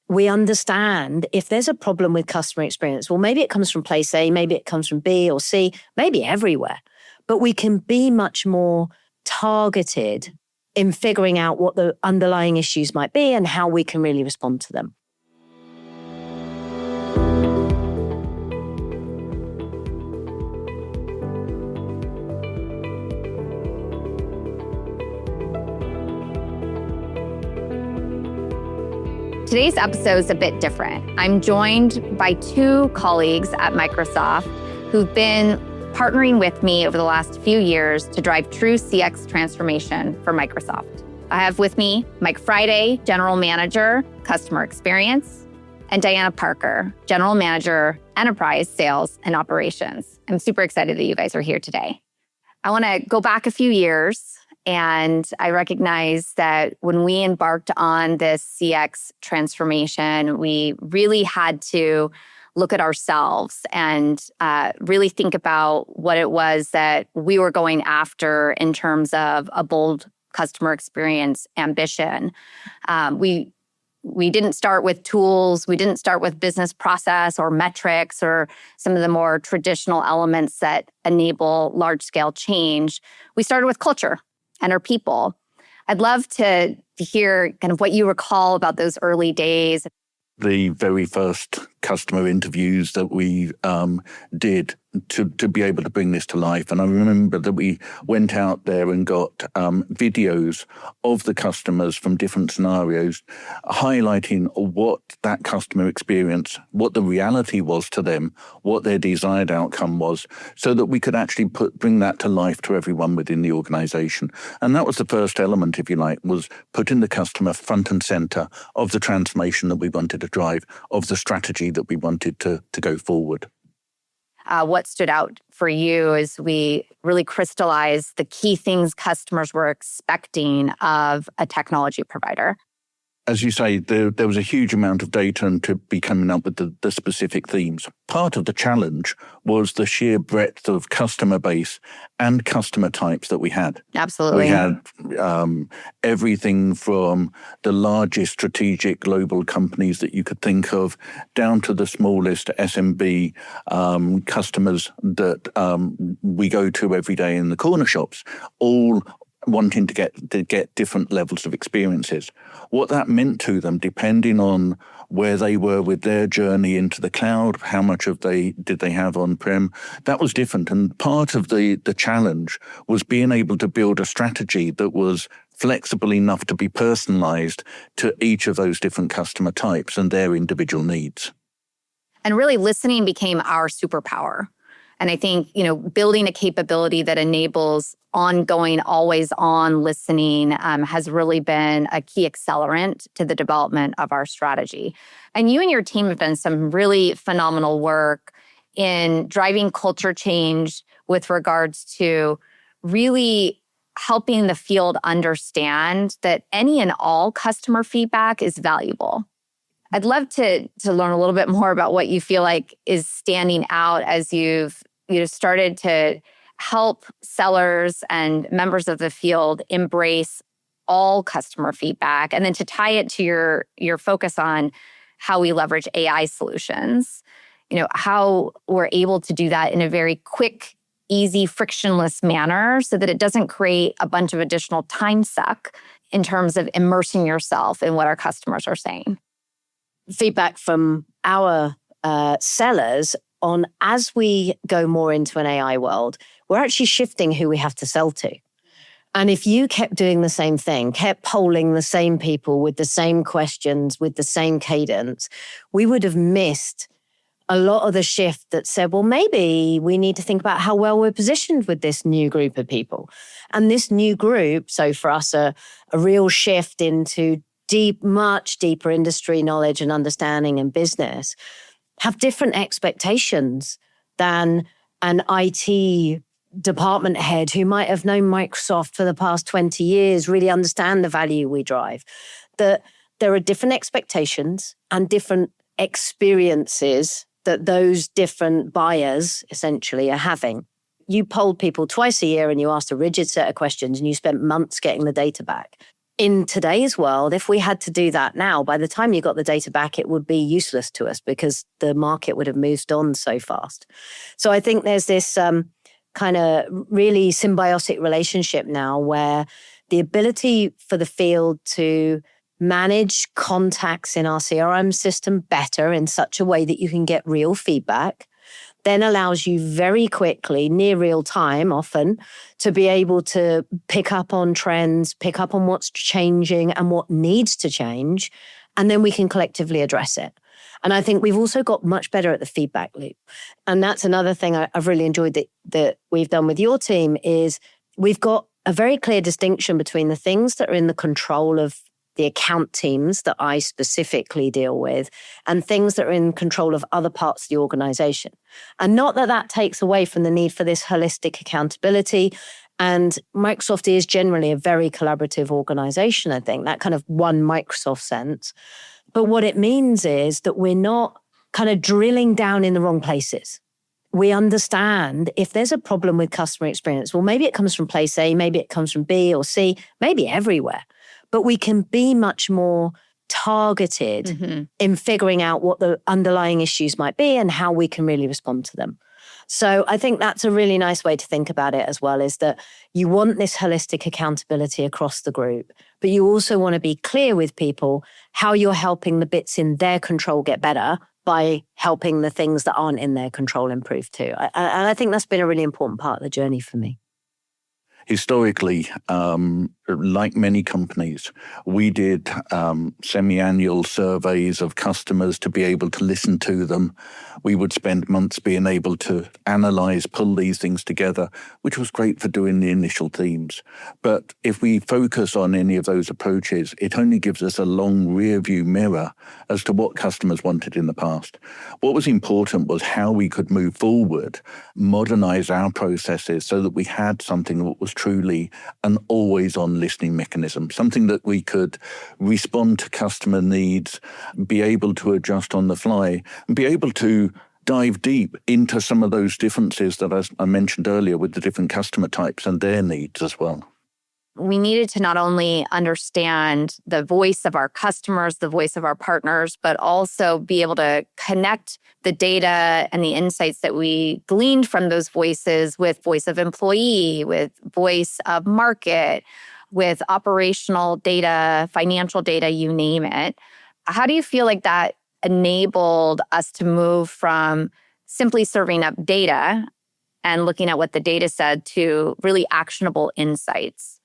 we understand if there's a problem with customer experience, well, maybe it comes from place A, maybe it comes from B or C, maybe everywhere. But we can be much more targeted in figuring out what the underlying issues might be and how we can really respond to them. Today's episode is a bit different. I'm joined by two colleagues at Microsoft who've been partnering with me over the last few years to drive true CX transformation for Microsoft. I have with me Mike Friday, General Manager, Customer Experience, and Diana Parker, General Manager, Enterprise Sales and Operations. I'm super excited that you guys are here today. I want to go back a few years. And I recognize that when we embarked on this CX transformation, we really had to look at ourselves and really think about what it was that we were going after in terms of a bold customer experience ambition. We didn't start with tools. We didn't start with business process or metrics or some of the more traditional elements that enable large-scale change. We started with culture and our people. I'd love to hear kind of what you recall about those early days. The very first customer interviews that we did to be able to bring this to life. And I remember that we went out there and got videos of the customers from different scenarios, highlighting what that customer experience, what the reality was to them, what their desired outcome was, so that we could actually bring that to life to everyone within the organization. And that was the first element, if you like, was putting the customer front and center of the transformation that we wanted to drive, of the strategy that we wanted to go forward. What stood out for you is we really crystallized the key things customers were expecting of a technology provider. As you say, there was a huge amount of data and to be coming up with the specific themes. Part of the challenge was the sheer breadth of customer base and customer types that we had. Absolutely. We had everything from the largest strategic global companies that you could think of down to the smallest SMB customers that we go to every day in the corner shops, all wanting to get different levels of experiences. What that meant to them, depending on where they were with their journey into the cloud, how much did they have on-prem, that was different. And part of the challenge was being able to build a strategy that was flexible enough to be personalized to each of those different customer types and their individual needs. And really listening became our superpower. And I think, building a capability that enables ongoing, always-on listening has really been a key accelerant to the development of our strategy. And you and your team have done some really phenomenal work in driving culture change with regards to really helping the field understand that any and all customer feedback is valuable. I'd love to learn a little bit more about what you feel like is standing out as you've started to help sellers and members of the field embrace all customer feedback, and then to tie it to your focus on how we leverage AI solutions, how we're able to do that in a very quick, easy, frictionless manner so that it doesn't create a bunch of additional time suck in terms of immersing yourself in what our customers are saying. Feedback from our sellers on as we go more into an AI world, we're actually shifting who we have to sell to. And if you kept doing the same thing, kept polling the same people with the same questions, with the same cadence, we would have missed a lot of the shift that said, well, maybe we need to think about how well we're positioned with this new group of people. And this new group, so for us, a real shift into much deeper industry knowledge and understanding and business, have different expectations than an IT department head who might have known Microsoft for the past 20 years, really understand the value we drive. That there are different expectations and different experiences that those different buyers essentially are having. You polled people twice a year and you asked a rigid set of questions and you spent months getting the data back. in today's world, if we had to do that now, by the time you got the data back, it would be useless to us because the market would have moved on so fast. So I think there's this kind of really symbiotic relationship now where the ability for the field to manage contacts in our CRM system better in such a way that you can get real feedback then allows you very quickly, near real time often, to be able to pick up on trends, pick up on what's changing and what needs to change, and then we can collectively address it. And I think we've also got much better at the feedback loop. And that's another thing I've really enjoyed that we've done with your team is we've got a very clear distinction between the things that are in the control of the account teams that I specifically deal with and things that are in control of other parts of the organization. And not that that takes away from the need for this holistic accountability. And Microsoft is generally a very collaborative organization, I think, that kind of one Microsoft sense. But what it means is that we're not kind of drilling down in the wrong places. We understand if there's a problem with customer experience, well, maybe it comes from place A, maybe it comes from B or C, maybe everywhere. But we can be much more targeted in figuring out what the underlying issues might be and how we can really respond to them. So I think that's a really nice way to think about it as well, is that you want this holistic accountability across the group, but you also want to be clear with people how you're helping the bits in their control get better by helping the things that aren't in their control improve too. And I think that's been a really important part of the journey for me. Historically, like many companies, we did semi-annual surveys of customers to be able to listen to them. We would spend months being able to analyze, pull these things together, which was great for doing the initial themes. But if we focus on any of those approaches, it only gives us a long rear view mirror as to what customers wanted in the past. What was important was how we could move forward, modernize our processes so that we had something that was truly an always-on listening mechanism, something that we could respond to customer needs, be able to adjust on the fly, and be able to dive deep into some of those differences that I mentioned earlier with the different customer types and their needs as well. We needed to not only understand the voice of our customers, the voice of our partners, but also be able to connect the data and the insights that we gleaned from those voices with voice of employee, with voice of market, with operational data, financial data, you name it. How do you feel like that enabled us to move from simply serving up data and looking at what the data said to really actionable insights?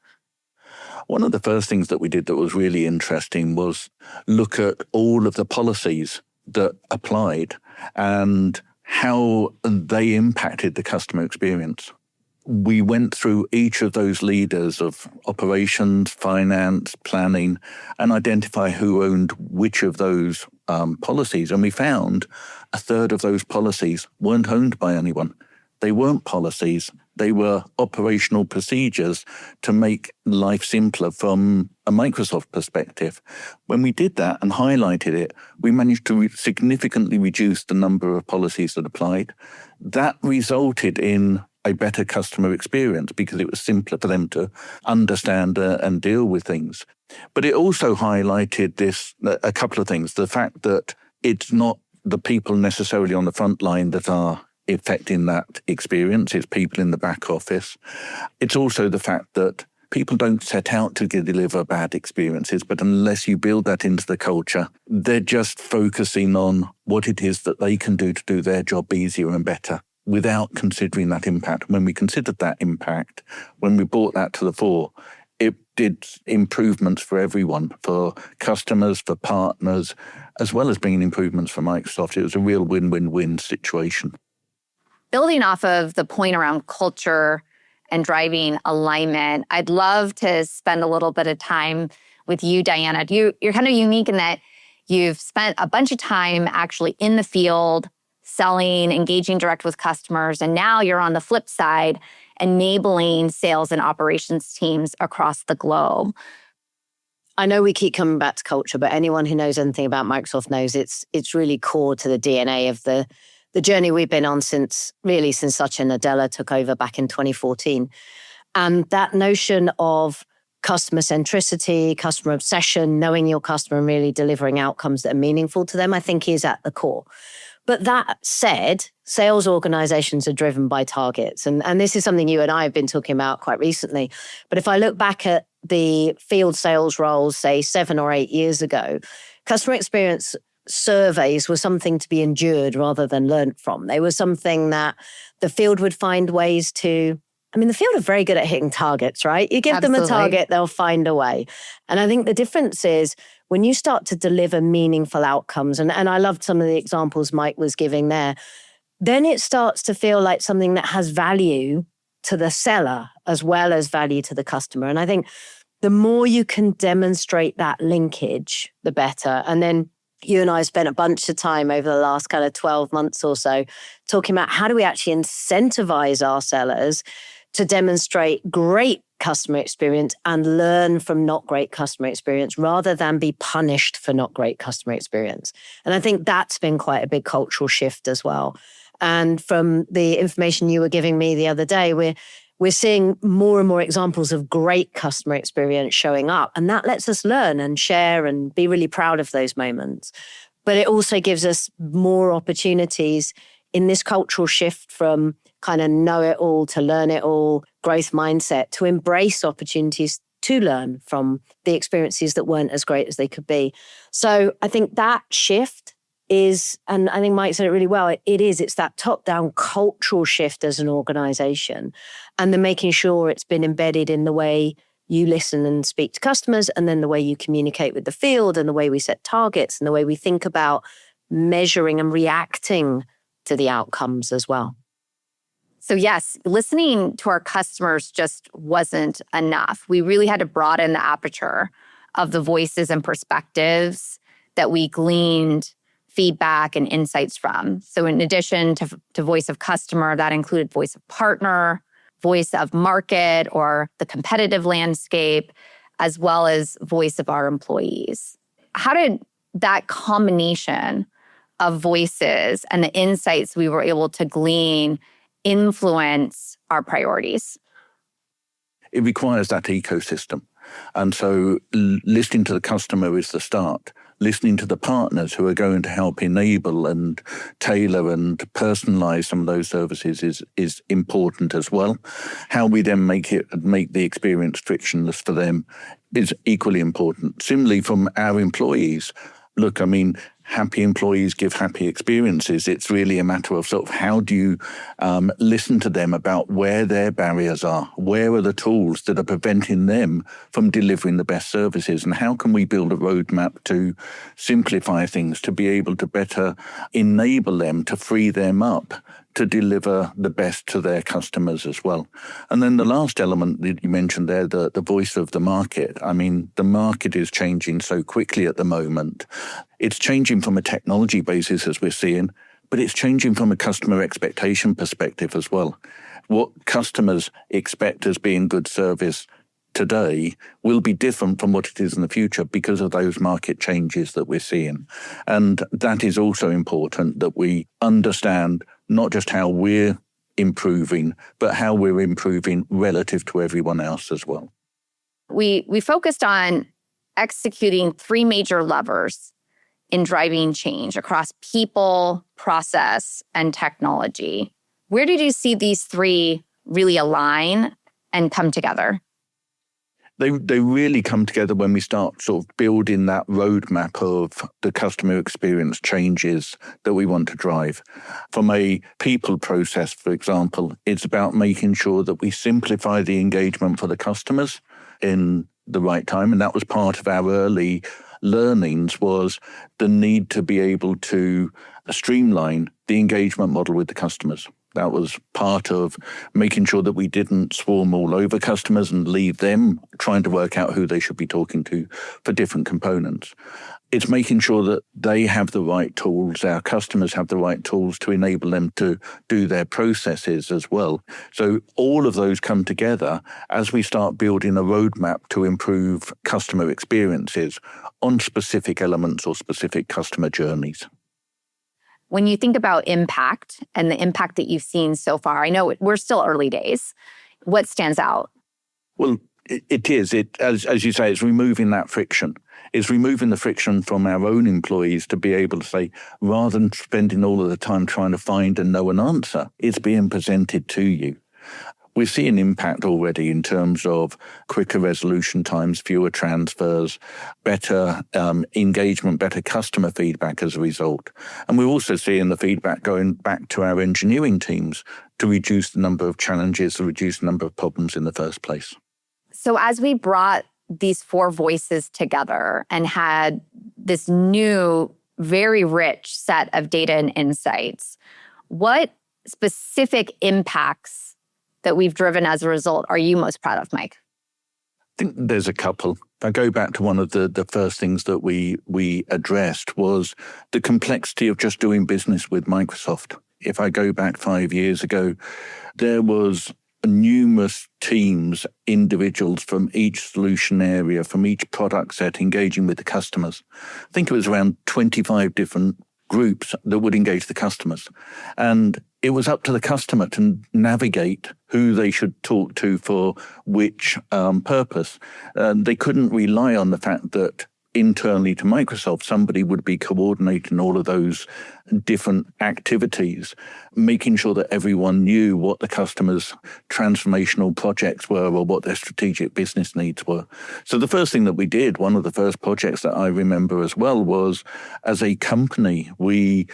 One of the first things that we did that was really interesting was look at all of the policies that applied and how they impacted the customer experience. We went through each of those leaders of operations, finance, planning, and identify who owned which of those policies. And we found a third of those policies weren't owned by anyone. They weren't policies. They were operational procedures to make life simpler from a Microsoft perspective. When we did that and highlighted it, we managed to significantly reduce the number of policies that applied. That resulted in a better customer experience because it was simpler for them to understand and deal with things. But it also highlighted a couple of things. The fact that it's not the people necessarily on the front line that are affecting that experience, it's people in the back office. It's also the fact that people don't set out to deliver bad experiences, but unless you build that into the culture, they're just focusing on what it is that they can do to do their job easier and better without considering that impact. When we considered that impact, when we brought that to the fore, it did improvements for everyone, for customers, for partners, as well as bringing improvements for Microsoft. It was a real win-win-win situation. Building off of the point around culture and driving alignment, I'd love to spend a little bit of time with you, Diana. You're kind of unique in that you've spent a bunch of time actually in the field, selling, engaging direct with customers, and now you're on the flip side, enabling sales and operations teams across the globe. I know we keep coming back to culture, but anyone who knows anything about Microsoft knows it's really core to the DNA of the journey we've been on since Satya Nadella took over back in 2014. And that notion of customer centricity, customer obsession, knowing your customer and really delivering outcomes that are meaningful to them, I think is at the core. But that said, sales organizations are driven by targets. And this is something you and I have been talking about quite recently. But if I look back at the field sales roles, say 7 or 8 years ago, customer experience surveys were something to be endured rather than learnt from. They were something that the field would find ways to. The field are very good at hitting targets, right? You give them a target, they'll find a way. And I think the difference is when you start to deliver meaningful outcomes, and I loved some of the examples Mike was giving there, then it starts to feel like something that has value to the seller as well as value to the customer. And I think the more you can demonstrate that linkage, the better. And then you and I spent a bunch of time over the last kind of 12 months or so talking about how do we actually incentivize our sellers to demonstrate great customer experience and learn from not great customer experience rather than be punished for not great customer experience. And I think that's been quite a big cultural shift as well. And from the information you were giving me the other day, we're seeing more and more examples of great customer experience showing up. And that lets us learn and share and be really proud of those moments. But it also gives us more opportunities in this cultural shift from kind of know it all to learn it all, growth mindset, to embrace opportunities to learn from the experiences that weren't as great as they could be. So I think that shift is, and I think Mike said it really well, it's that top-down cultural shift as an organization, and then making sure it's been embedded in the way you listen and speak to customers, and then the way you communicate with the field, and the way we set targets, and the way we think about measuring and reacting to the outcomes as well. So yes, listening to our customers just wasn't enough. We really had to broaden the aperture of the voices and perspectives that we gleaned feedback and insights from. So in addition to voice of customer, that included voice of partner, voice of market or the competitive landscape, as well as voice of our employees. How did that combination of voices and the insights we were able to glean influence our priorities? It requires that ecosystem. And so listening to the customer is the start. Listening to the partners who are going to help enable and tailor and personalize some of those services is important as well. How we then make the experience frictionless for them is equally important. Similarly, from our employees, look, happy employees give happy experiences. It's really a matter of sort of how do you listen to them about where their barriers are, where are the tools that are preventing them from delivering the best services, and how can we build a roadmap to simplify things, to be able to better enable them, to free them up to deliver the best to their customers as well. And then the last element that you mentioned there, the voice of the market. The market is changing so quickly at the moment. It's changing from a technology basis as we're seeing, but it's changing from a customer expectation perspective as well. What customers expect as being good service today will be different from what it is in the future because of those market changes that we're seeing. And that is also important that we understand not just how we're improving, but how we're improving relative to everyone else as well. We focused on executing 3 major levers in driving change across people, process, and technology. Where did you see these 3 really align and come together? They really come together when we start sort of building that roadmap of the customer experience changes that we want to drive. From a people process, for example, it's about making sure that we simplify the engagement for the customers in the right time. And that was part of our early learnings, was the need to be able to streamline the engagement model with the customers. That was part of making sure that we didn't swarm all over customers and leave them trying to work out who they should be talking to for different components. It's making sure that they have the right tools, our customers have the right tools to enable them to do their processes as well. So all of those come together as we start building a roadmap to improve customer experiences on specific elements or specific customer journeys. When you think about impact and the impact that you've seen so far, I know we're still early days. What stands out? Well, It is. As you say, it's removing that friction. It's removing the friction from our own employees to be able to say, rather than spending all of the time trying to find and know an answer, it's being presented to you. We're seeing impact already in terms of quicker resolution times, fewer transfers, better engagement, better customer feedback as a result. And we're also seeing the feedback going back to our engineering teams to reduce the number of challenges, to reduce the number of problems in the first place. So as we brought these four voices together and had this new, very rich set of data and insights, what specific impacts that we've driven as a result are you most proud of, Mike? I think there's a couple. If I go back to one of the first things that we addressed was the complexity of just doing business with Microsoft. If I go back 5 years ago, there was numerous teams, individuals from each solution area, from each product set engaging with the customers. I think it was around 25 different groups that would engage the customers. And it was up to the customer to navigate who they should talk to for which purpose. They couldn't rely on the fact that internally to Microsoft, somebody would be coordinating all of those different activities, making sure that everyone knew what the customer's transformational projects were or what their strategic business needs were. So the first thing that we did, one of the first projects that I remember as well, was as a company, we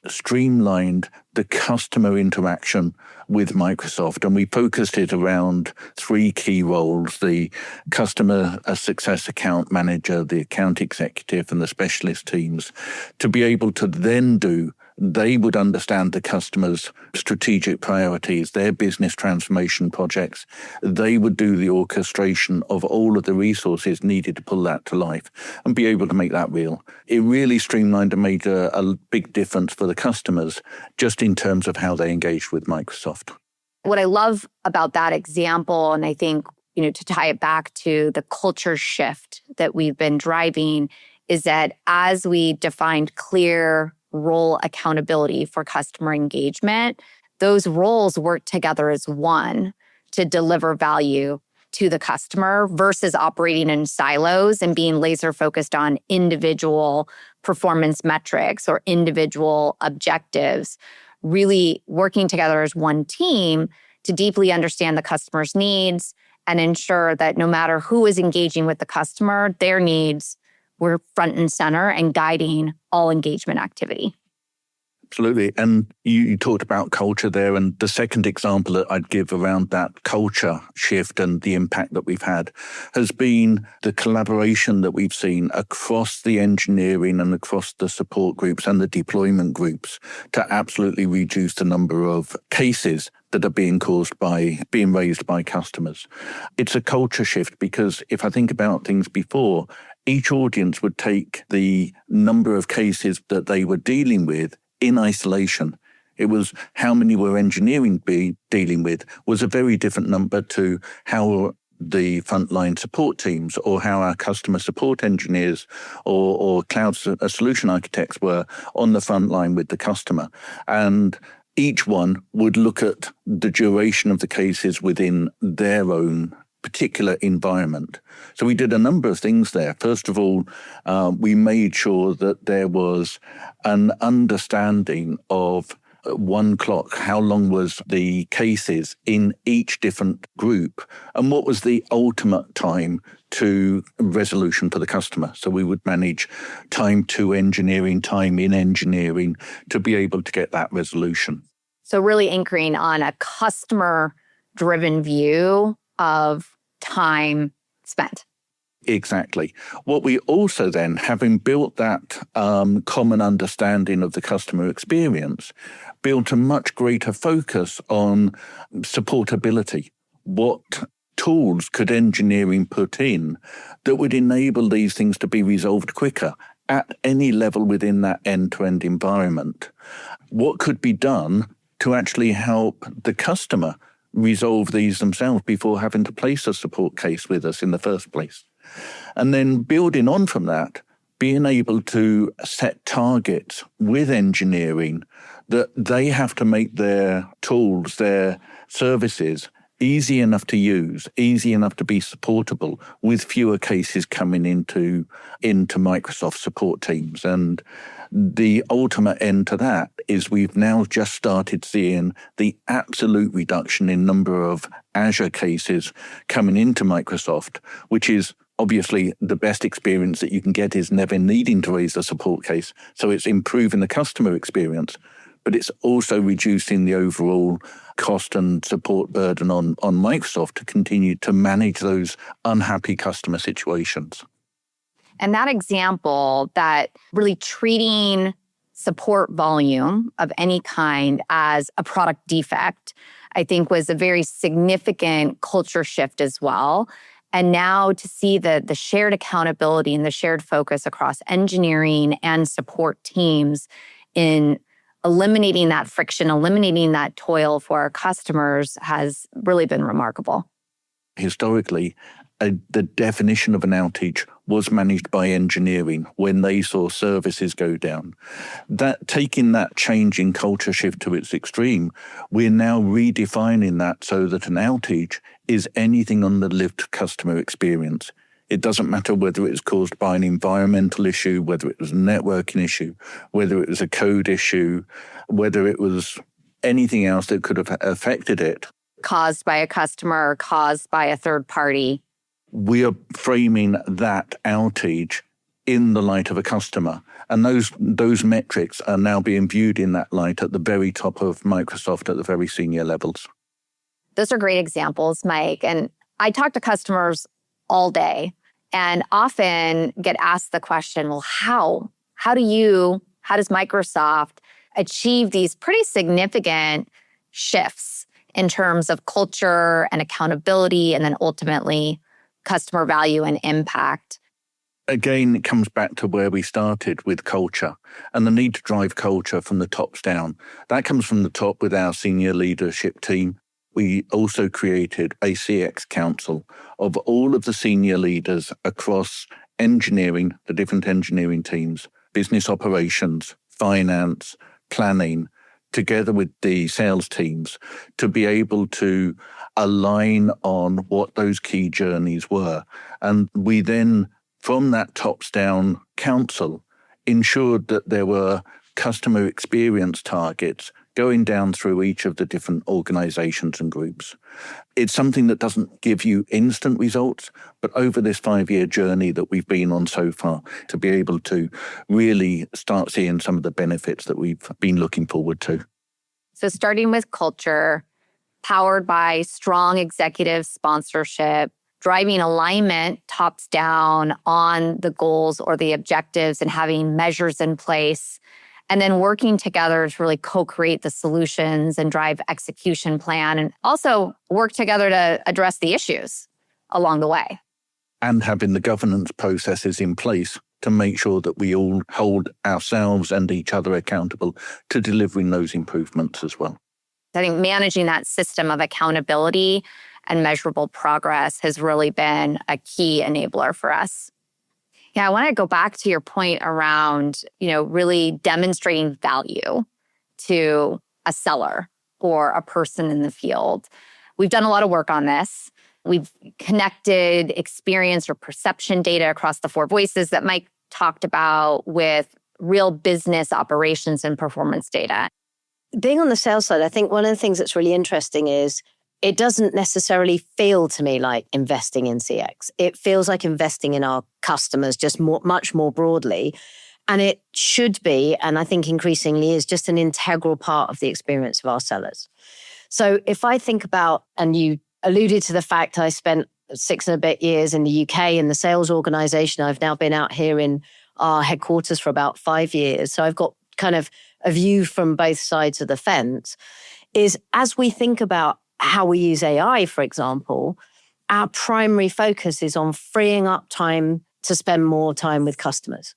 streamlined the customer interaction with Microsoft, and we focused it around three key roles: the customer success account manager, the account executive, and the specialist teams, to be able to then they would understand the customer's strategic priorities, their business transformation projects. They would do the orchestration of all of the resources needed to pull that to life and be able to make that real. It really streamlined and made a big difference for the customers just in terms of how they engaged with Microsoft. What I love about that example, and I think, to tie it back to the culture shift that we've been driving, is that as we defined clear role accountability for customer engagement, those roles work together as one to deliver value to the customer versus operating in silos and being laser focused on individual performance metrics or individual objectives, really working together as one team to deeply understand the customer's needs and ensure that no matter who is engaging with the customer, their needs were front and center and guiding all engagement activity. Absolutely. And you talked about culture there. And the second example that I'd give around that culture shift and the impact that we've had has been the collaboration that we've seen across the engineering and across the support groups and the deployment groups to absolutely reduce the number of cases that are being raised by customers. It's a culture shift because if I think about things before, each audience would take the number of cases that they were dealing with in isolation. It was how many were engineering dealing with was a very different number to how the frontline support teams or how our customer support engineers or cloud solution architects were on the front line with the customer. And each one would look at the duration of the cases within their own particular environment. So we did a number of things there. First of all, we made sure that there was an understanding of one clock, how long was the cases in each different group, and what was the ultimate time to resolution for the customer. So we would manage time to engineering, time in engineering to be able to get that resolution. So really anchoring on a customer-driven view of time spent. Exactly. What we also then, having built that common understanding of the customer experience, built a much greater focus on supportability. What tools could engineering put in that would enable these things to be resolved quicker at any level within that end-to-end environment? What could be done to actually help the customer resolve these themselves before having to place a support case with us in the first place? And then building on from that, being able to set targets with engineering that they have to make their tools, their services easy enough to use, easy enough to be supportable, with fewer cases coming into Microsoft support teams. And the ultimate end to that is we've now just started seeing the absolute reduction in number of Azure cases coming into Microsoft, which is obviously the best experience that you can get is never needing to raise a support case. So it's improving the customer experience, but it's also reducing the overall cost and support burden on Microsoft to continue to manage those unhappy customer situations. And that example, that really treating support volume of any kind as a product defect, I think was a very significant culture shift as well. And now to see the shared accountability and the shared focus across engineering and support teams in eliminating that friction, eliminating that toil for our customers has really been remarkable. Historically, the definition of an outage was managed by engineering when they saw services go down. That taking that change in culture shift to its extreme, we're now redefining that so that an outage is anything on the lived customer experience. It doesn't matter whether it was caused by an environmental issue, whether it was a networking issue, whether it was a code issue, whether it was anything else that could have affected it. Caused by a customer or caused by a third party. We are framing that outage in the light of a customer. And those metrics are now being viewed in that light at the very top of Microsoft at the very senior levels. Those are great examples, Mike. And I talk to customers all day and often get asked the question, well, how does Microsoft achieve these pretty significant shifts in terms of culture and accountability and then ultimately customer value and impact? Again, it comes back to where we started with culture and the need to drive culture from the tops down. That comes from the top with our senior leadership team. We also created a CX council of all of the senior leaders across engineering, the different engineering teams, business operations, finance, planning, together with the sales teams to be able to align on what those key journeys were. And we then, from that tops-down council, ensured that there were customer experience targets going down through each of the different organizations and groups. It's something that doesn't give you instant results, but over this 5-year journey that we've been on so far, to be able to really start seeing some of the benefits that we've been looking forward to. So starting with culture, powered by strong executive sponsorship, driving alignment tops down on the goals or the objectives and having measures in place, and then working together to really co-create the solutions and drive execution plan, and also work together to address the issues along the way. And having the governance processes in place to make sure that we all hold ourselves and each other accountable to delivering those improvements as well. I think managing that system of accountability and measurable progress has really been a key enabler for us. Yeah, I want to go back to your point around, really demonstrating value to a seller or a person in the field. We've done a lot of work on this. We've connected experience or perception data across the 4 voices that Mike talked about with real business operations and performance data. Being on the sales side, I think one of the things that's really interesting is it doesn't necessarily feel to me like investing in CX. It feels like investing in our customers just much more broadly. And it should be, and I think increasingly is, just an integral part of the experience of our sellers. So if I think about, and you alluded to the fact I spent 6 and a bit years in the UK in the sales organization. I've now been out here in our headquarters for about 5 years. So I've got kind of a view from both sides of the fence, is as we think about how we use AI, for example, our primary focus is on freeing up time to spend more time with customers.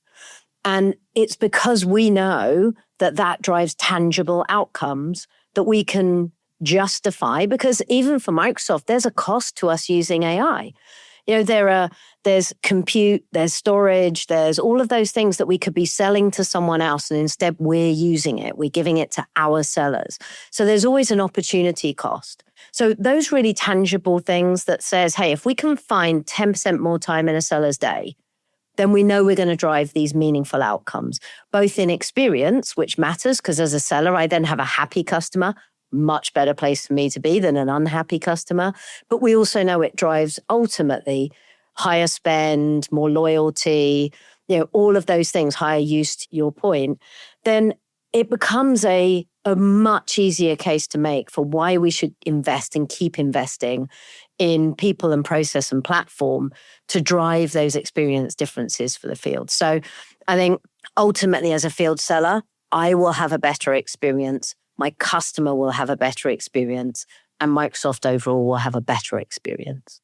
And it's because we know that that drives tangible outcomes that we can justify, because even for Microsoft, there's a cost to us using AI. There's compute, there's storage, there's all of those things that we could be selling to someone else, and instead we're using it. We're giving it to our sellers. So there's always an opportunity cost. So those really tangible things that says, hey, if we can find 10% more time in a seller's day, then we know we're going to drive these meaningful outcomes, both in experience, which matters, because as a seller, I then have a happy customer, much better place for me to be than an unhappy customer. But we also know it drives ultimately higher spend, more loyalty, all of those things, higher use, to your point. Then it becomes a much easier case to make for why we should invest and keep investing in people and process and platform to drive those experience differences for the field. So I think ultimately as a field seller, I will have a better experience. My customer will have a better experience, and Microsoft overall will have a better experience.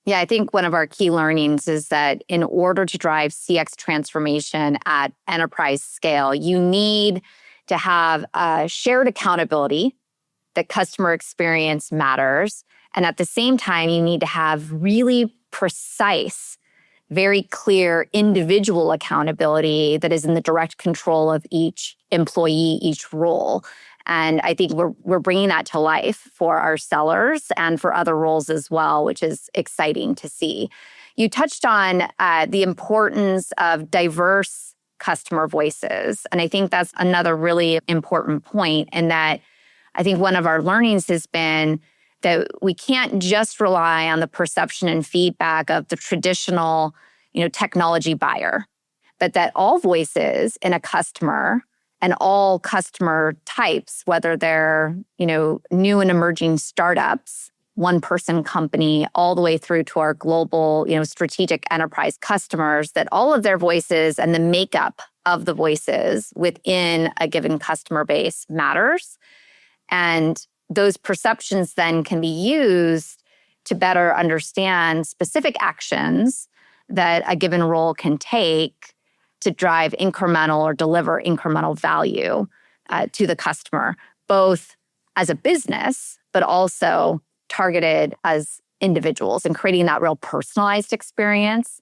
Yeah, I think one of our key learnings is that in order to drive CX transformation at enterprise scale, you need to have a shared accountability that customer experience matters. And at the same time, you need to have really precise, very clear individual accountability that is in the direct control of each employee, each role. And I think we're bringing that to life for our sellers and for other roles as well, which is exciting to see. You touched on the importance of diverse customer voices. And I think that's another really important point, in that I think one of our learnings has been that we can't just rely on the perception and feedback of the traditional, technology buyer, but that all voices in a customer and all customer types, whether they're, new and emerging startups, one-person company, all the way through to our global, strategic enterprise customers, that all of their voices and the makeup of the voices within a given customer base matters. And those perceptions then can be used to better understand specific actions that a given role can take to drive incremental or deliver incremental value to the customer, both as a business, but also targeted as individuals, and creating that real personalized experience.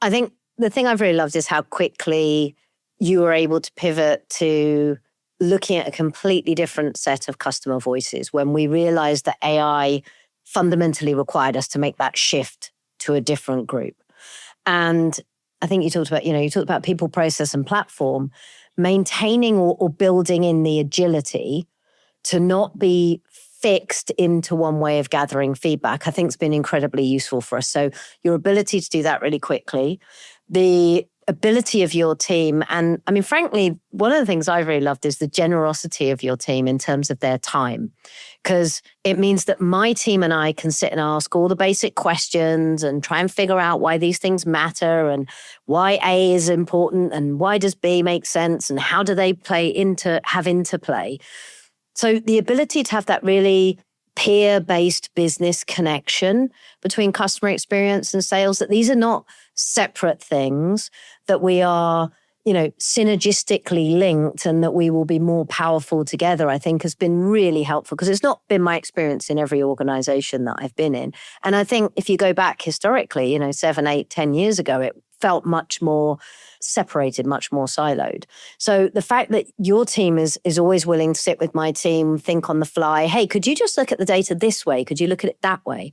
I think the thing I've really loved is how quickly you were able to pivot to looking at a completely different set of customer voices when we realized that AI fundamentally required us to make that shift to a different group. And I think you talked about people, process, and platform, maintaining or building in the agility to not be fixed into one way of gathering feedback, I think has been incredibly useful for us. So your ability to do that really quickly, the ability of your team, and I mean, frankly, one of the things I've really loved is the generosity of your team in terms of their time, because it means that my team and I can sit and ask all the basic questions and try and figure out why these things matter and why A is important and why does B make sense and how do they have interplay. So the ability to have that really peer-based business connection between customer experience and sales, that these are not separate things, that we are, synergistically linked, and that we will be more powerful together, I think has been really helpful, because it's not been my experience in every organization that I've been in. And I think if you go back historically, 7, 8, 10 years ago, it felt much more separated, much more siloed. So the fact that your team is always willing to sit with my team, think on the fly, hey, could you just look at the data this way? Could you look at it that way?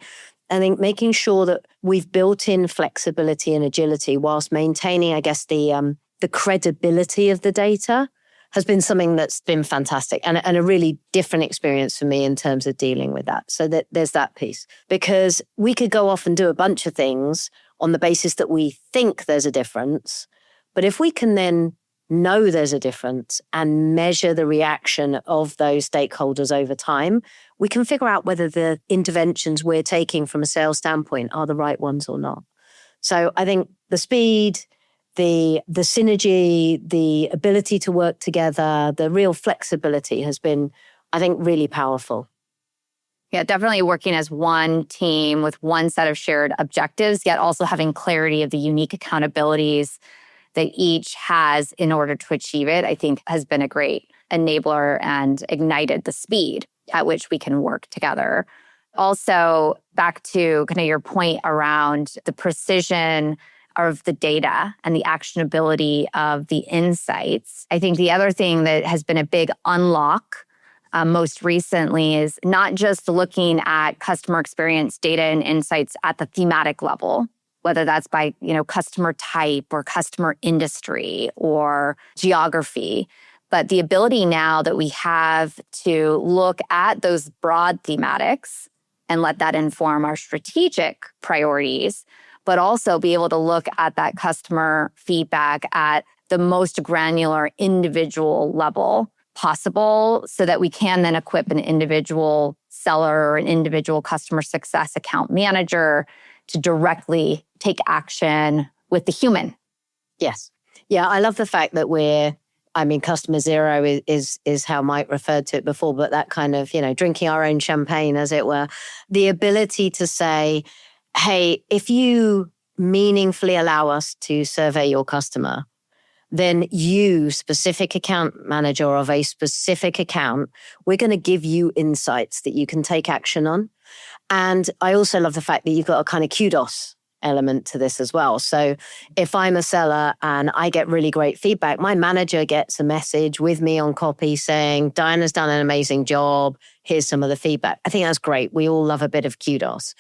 I think making sure that we've built in flexibility and agility whilst maintaining, I guess, the credibility of the data has been something that's been fantastic and a really different experience for me in terms of dealing with that. So that there's that piece. Because we could go off and do a bunch of things on the basis that we think there's a difference. But if we can then know there's a difference and measure the reaction of those stakeholders over time, we can figure out whether the interventions we're taking from a sales standpoint are the right ones or not. So I think the speed, the synergy, the ability to work together, the real flexibility has been, I think, really powerful. Yeah, definitely working as one team with one set of shared objectives, yet also having clarity of the unique accountabilities that each has in order to achieve it, I think has been a great enabler and ignited the speed at which we can work together. Also, back to kind of your point around the precision of the data and the actionability of the insights. I think the other thing that has been a big unlock most recently is not just looking at customer experience data and insights at the thematic level, whether that's by customer type or customer industry or geography, but the ability now that we have to look at those broad thematics and let that inform our strategic priorities, but also be able to look at that customer feedback at the most granular individual level possible so that we can then equip an individual seller or an individual customer success account manager to directly take action with the human. Yes. Yeah, I love the fact that customer zero is how Mike referred to it before, but that kind of, drinking our own champagne, as it were. The ability to say, hey, if you meaningfully allow us to survey your customer, then you, specific account manager of a specific account, we're going to give you insights that you can take action on. And I also love the fact that you've got a kind of kudos element to this as well. So if I'm a seller and I get really great feedback, my manager gets a message with me on copy saying, Diana's done an amazing job. Here's some of the feedback. I think that's great. We all love a bit of kudos.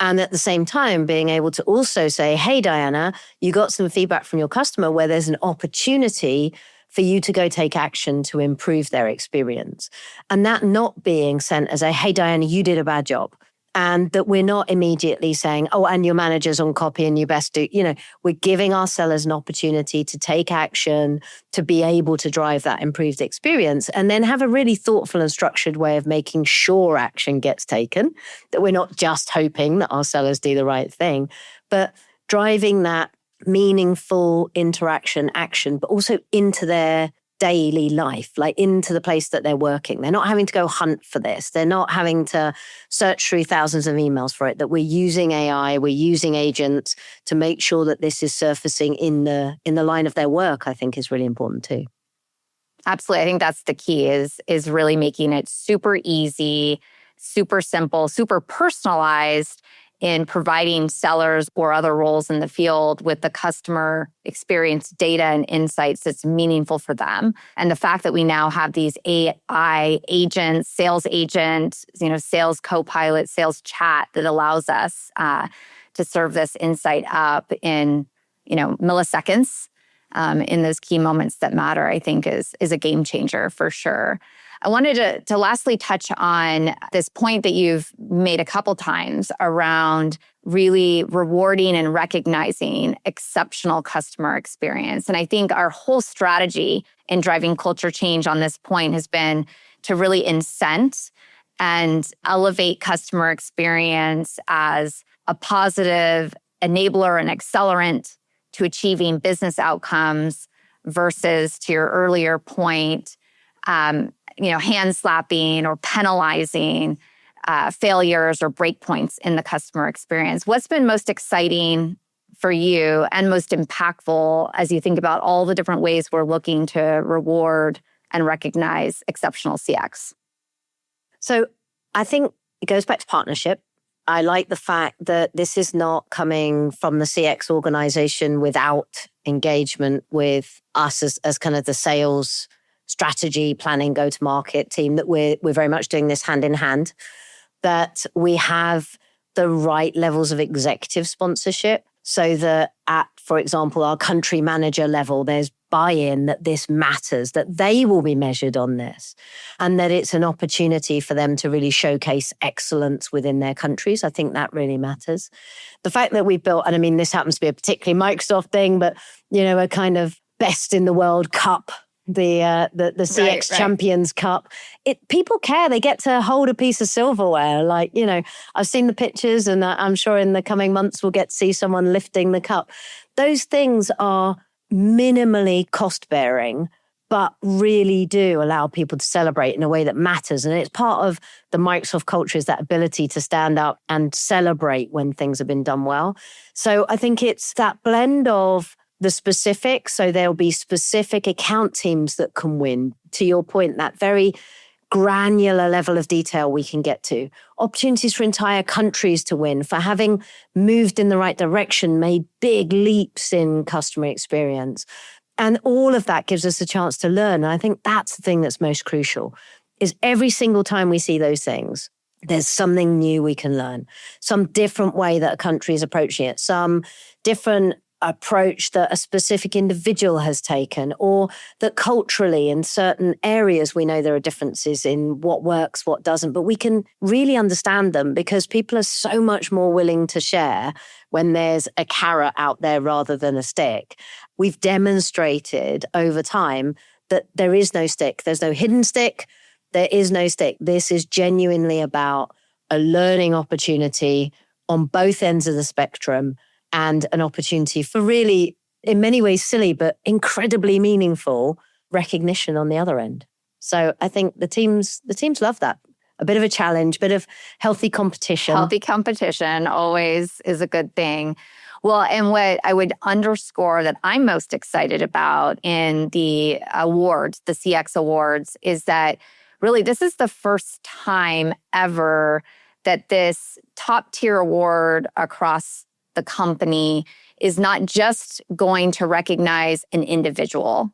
And at the same time, being able to also say, hey, Diana, you got some feedback from your customer where there's an opportunity for you to go take action to improve their experience. And that not being sent as a, hey, Diana, you did a bad job. And that we're not immediately saying, oh, and your manager's on copy and you best do, we're giving our sellers an opportunity to take action, to be able to drive that improved experience, and then have a really thoughtful and structured way of making sure action gets taken, that we're not just hoping that our sellers do the right thing, but driving that meaningful interaction action, but also into their daily life, like into the place that they're working. They're not having to go hunt for this. They're not having to search through thousands of emails for it, that we're using AI, we're using agents to make sure that this is surfacing in the line of their work, I think is really important too. Absolutely. I think that's the key is really making it super easy, super simple, super personalized in providing sellers or other roles in the field with the customer experience data and insights that's meaningful for them. And the fact that we now have these AI agents, sales co-pilot, sales chat that allows us to serve this insight up in milliseconds in those key moments that matter, I think is a game changer for sure. I wanted to lastly touch on this point that you've made a couple times around really rewarding and recognizing exceptional customer experience. And I think our whole strategy in driving culture change on this point has been to really incent and elevate customer experience as a positive enabler and accelerant to achieving business outcomes versus, to your earlier point, hand slapping or penalizing failures or breakpoints in the customer experience. What's been most exciting for you and most impactful as you think about all the different ways we're looking to reward and recognize exceptional CX? So I think it goes back to partnership. I like the fact that this is not coming from the CX organization without engagement with us as kind of the sales strategy, planning, go-to-market team, that we're very much doing this hand in hand, that we have the right levels of executive sponsorship so that at, for example, our country manager level, there's buy-in that this matters, that they will be measured on this, and that it's an opportunity for them to really showcase excellence within their countries. I think that really matters. The fact that we built, and I mean, this happens to be a particularly Microsoft thing, but, a kind of best in the world cup, the CX Champions Cup. People care. They get to hold a piece of silverware. Like, I've seen the pictures, and I'm sure in the coming months we'll get to see someone lifting the cup. Those things are minimally cost-bearing, but really do allow people to celebrate in a way that matters. And it's part of the Microsoft culture, is that ability to stand up and celebrate when things have been done well. So I think it's that blend of the specifics. So there'll be specific account teams that can win. To your point, that very granular level of detail we can get to, opportunities for entire countries to win, for having moved in the right direction, made big leaps in customer experience. And all of that gives us a chance to learn. And I think that's the thing that's most crucial, is every single time we see those things, there's something new we can learn, some different way that a country is approaching it, some different approach that a specific individual has taken, or that culturally in certain areas we know there are differences in what works, what doesn't, but we can really understand them because people are so much more willing to share when there's a carrot out there rather than a stick. We've demonstrated over time that there is no stick. There's no hidden stick. There is no stick. This is genuinely about a learning opportunity on both ends of the spectrum, and an opportunity for really, in many ways, silly, but incredibly meaningful recognition on the other end. So I think the teams love that. A bit of a challenge, bit of healthy competition. Healthy competition always is a good thing. Well, and what I would underscore that I'm most excited about in the awards, the CX awards, is that really this is the first time ever that this top tier award across the company is not just going to recognize an individual,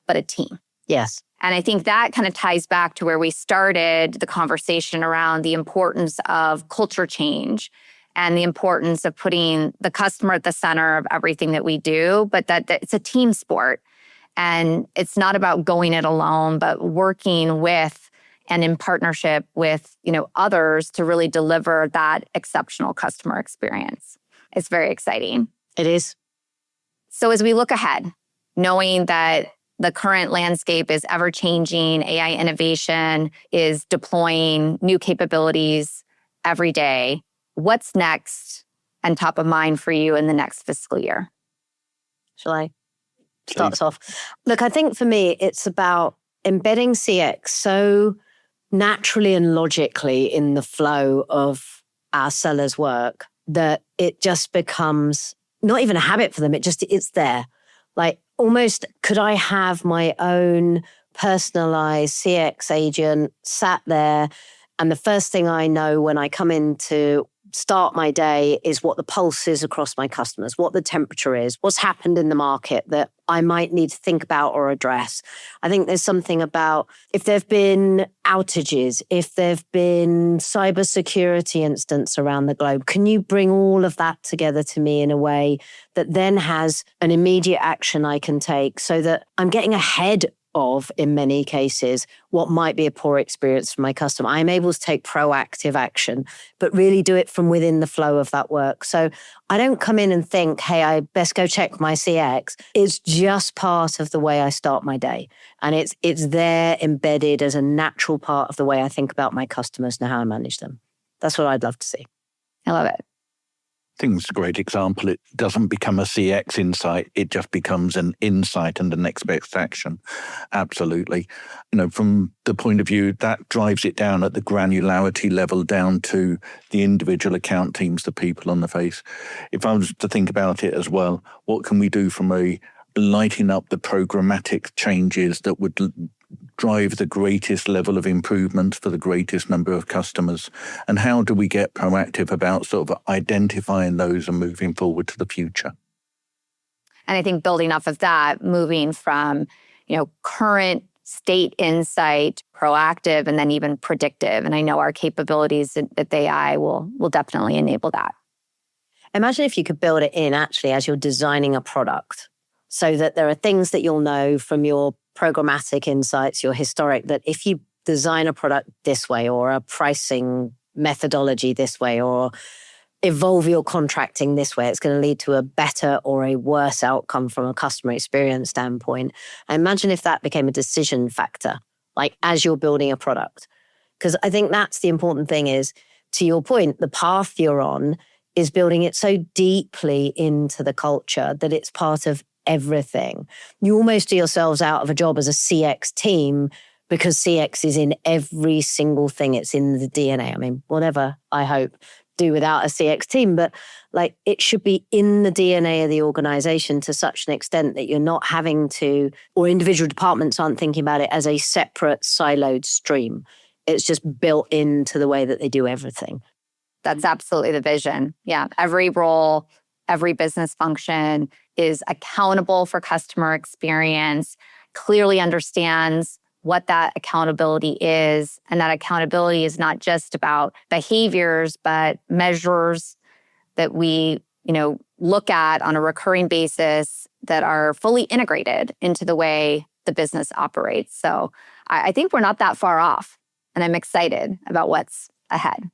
but a team. Yes. And I think that kind of ties back to where we started the conversation around the importance of culture change and the importance of putting the customer at the center of everything that we do, but that it's a team sport. And it's not about going it alone, but working with and in partnership with, others to really deliver that exceptional customer experience. It's very exciting. It is. So as we look ahead, knowing that the current landscape is ever-changing, AI innovation is deploying new capabilities every day, what's next and top of mind for you in the next fiscal year? Shall I start us off? Look, I think for me, it's about embedding CX so naturally and logically in the flow of our sellers' work that it just becomes not even a habit for them. It's there. Like almost, could I have my own personalized CX agent sat there? And the first thing I know when I come in to start my day is what the pulse is across my customers, what the temperature is, what's happened in the market that I might need to think about or address. I think there's something about if there've been outages, if there've been cybersecurity incidents around the globe, can you bring all of that together to me in a way that then has an immediate action I can take so that I'm getting ahead of, in many cases, what might be a poor experience for my customer. I'm able to take proactive action, but really do it from within the flow of that work. So I don't come in and think, hey, I best go check my CX. It's just part of the way I start my day. And it's there embedded as a natural part of the way I think about my customers and how I manage them. That's what I'd love to see. I love it. I think it's a great example. It doesn't become a CX insight. It just becomes an insight and the next best action. Absolutely. From the point of view, that drives it down at the granularity level down to the individual account teams, the people on the face. If I was to think about it as well, what can we do from a lighting up the programmatic changes that would drive the greatest level of improvement for the greatest number of customers? And how do we get proactive about sort of identifying those and moving forward to the future? And I think building off of that, moving from, current state insight, proactive, and then even predictive. And I know our capabilities at the AI will definitely enable that. Imagine if you could build it in actually as you're designing a product so that there are things that you'll know from your programmatic insights, your historic, that if you design a product this way or a pricing methodology this way or evolve your contracting this way, it's going to lead to a better or a worse outcome from a customer experience standpoint. I imagine if that became a decision factor, like as you're building a product. Because I think that's the important thing is, to your point, the path you're on is building it so deeply into the culture that it's part of everything. You almost do yourselves out of a job as a CX team because CX is in every single thing. It's in the DNA. I mean, whatever, I hope. do without a CX team, but like it should be in the DNA of the organization to such an extent that you're not having to, or individual departments aren't thinking about it as a separate siloed stream. It's just built into the way that they do everything. That's absolutely the vision. Yeah. Every role, every business function is accountable for customer experience, clearly understands what that accountability is. And that accountability is not just about behaviors, but measures that we, look at on a recurring basis that are fully integrated into the way the business operates. So I think we're not that far off, and I'm excited about what's ahead.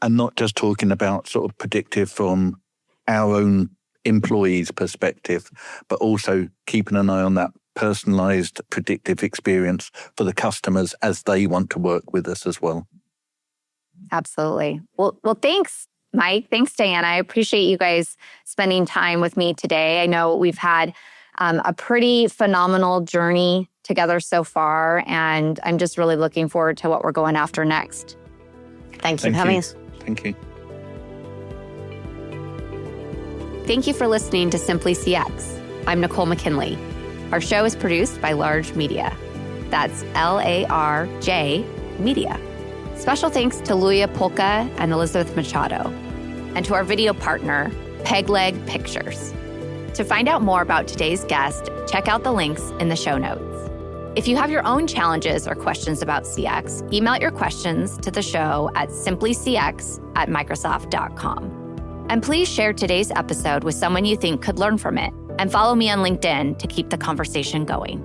And not just talking about sort of predictive from our own employees' perspective, but also keeping an eye on that personalized predictive experience for the customers as they want to work with us as well. Absolutely. Well, thanks, Mike. Thanks, Diana. I appreciate you guys spending time with me today. I know we've had a pretty phenomenal journey together so far, and I'm just really looking forward to what we're going after next. Thank you for having us. Thank you. Thank you for listening to Simply CX. I'm Nicole McKinley. Our show is produced by Large Media. That's LARJ Media. Special thanks to Luya Polka and Elizabeth Machado, and to our video partner, Pegleg Pictures. To find out more about today's guest, check out the links in the show notes. If you have your own challenges or questions about CX, email your questions to the show at simplycx@microsoft.com. And please share today's episode with someone you think could learn from it, and follow me on LinkedIn to keep the conversation going.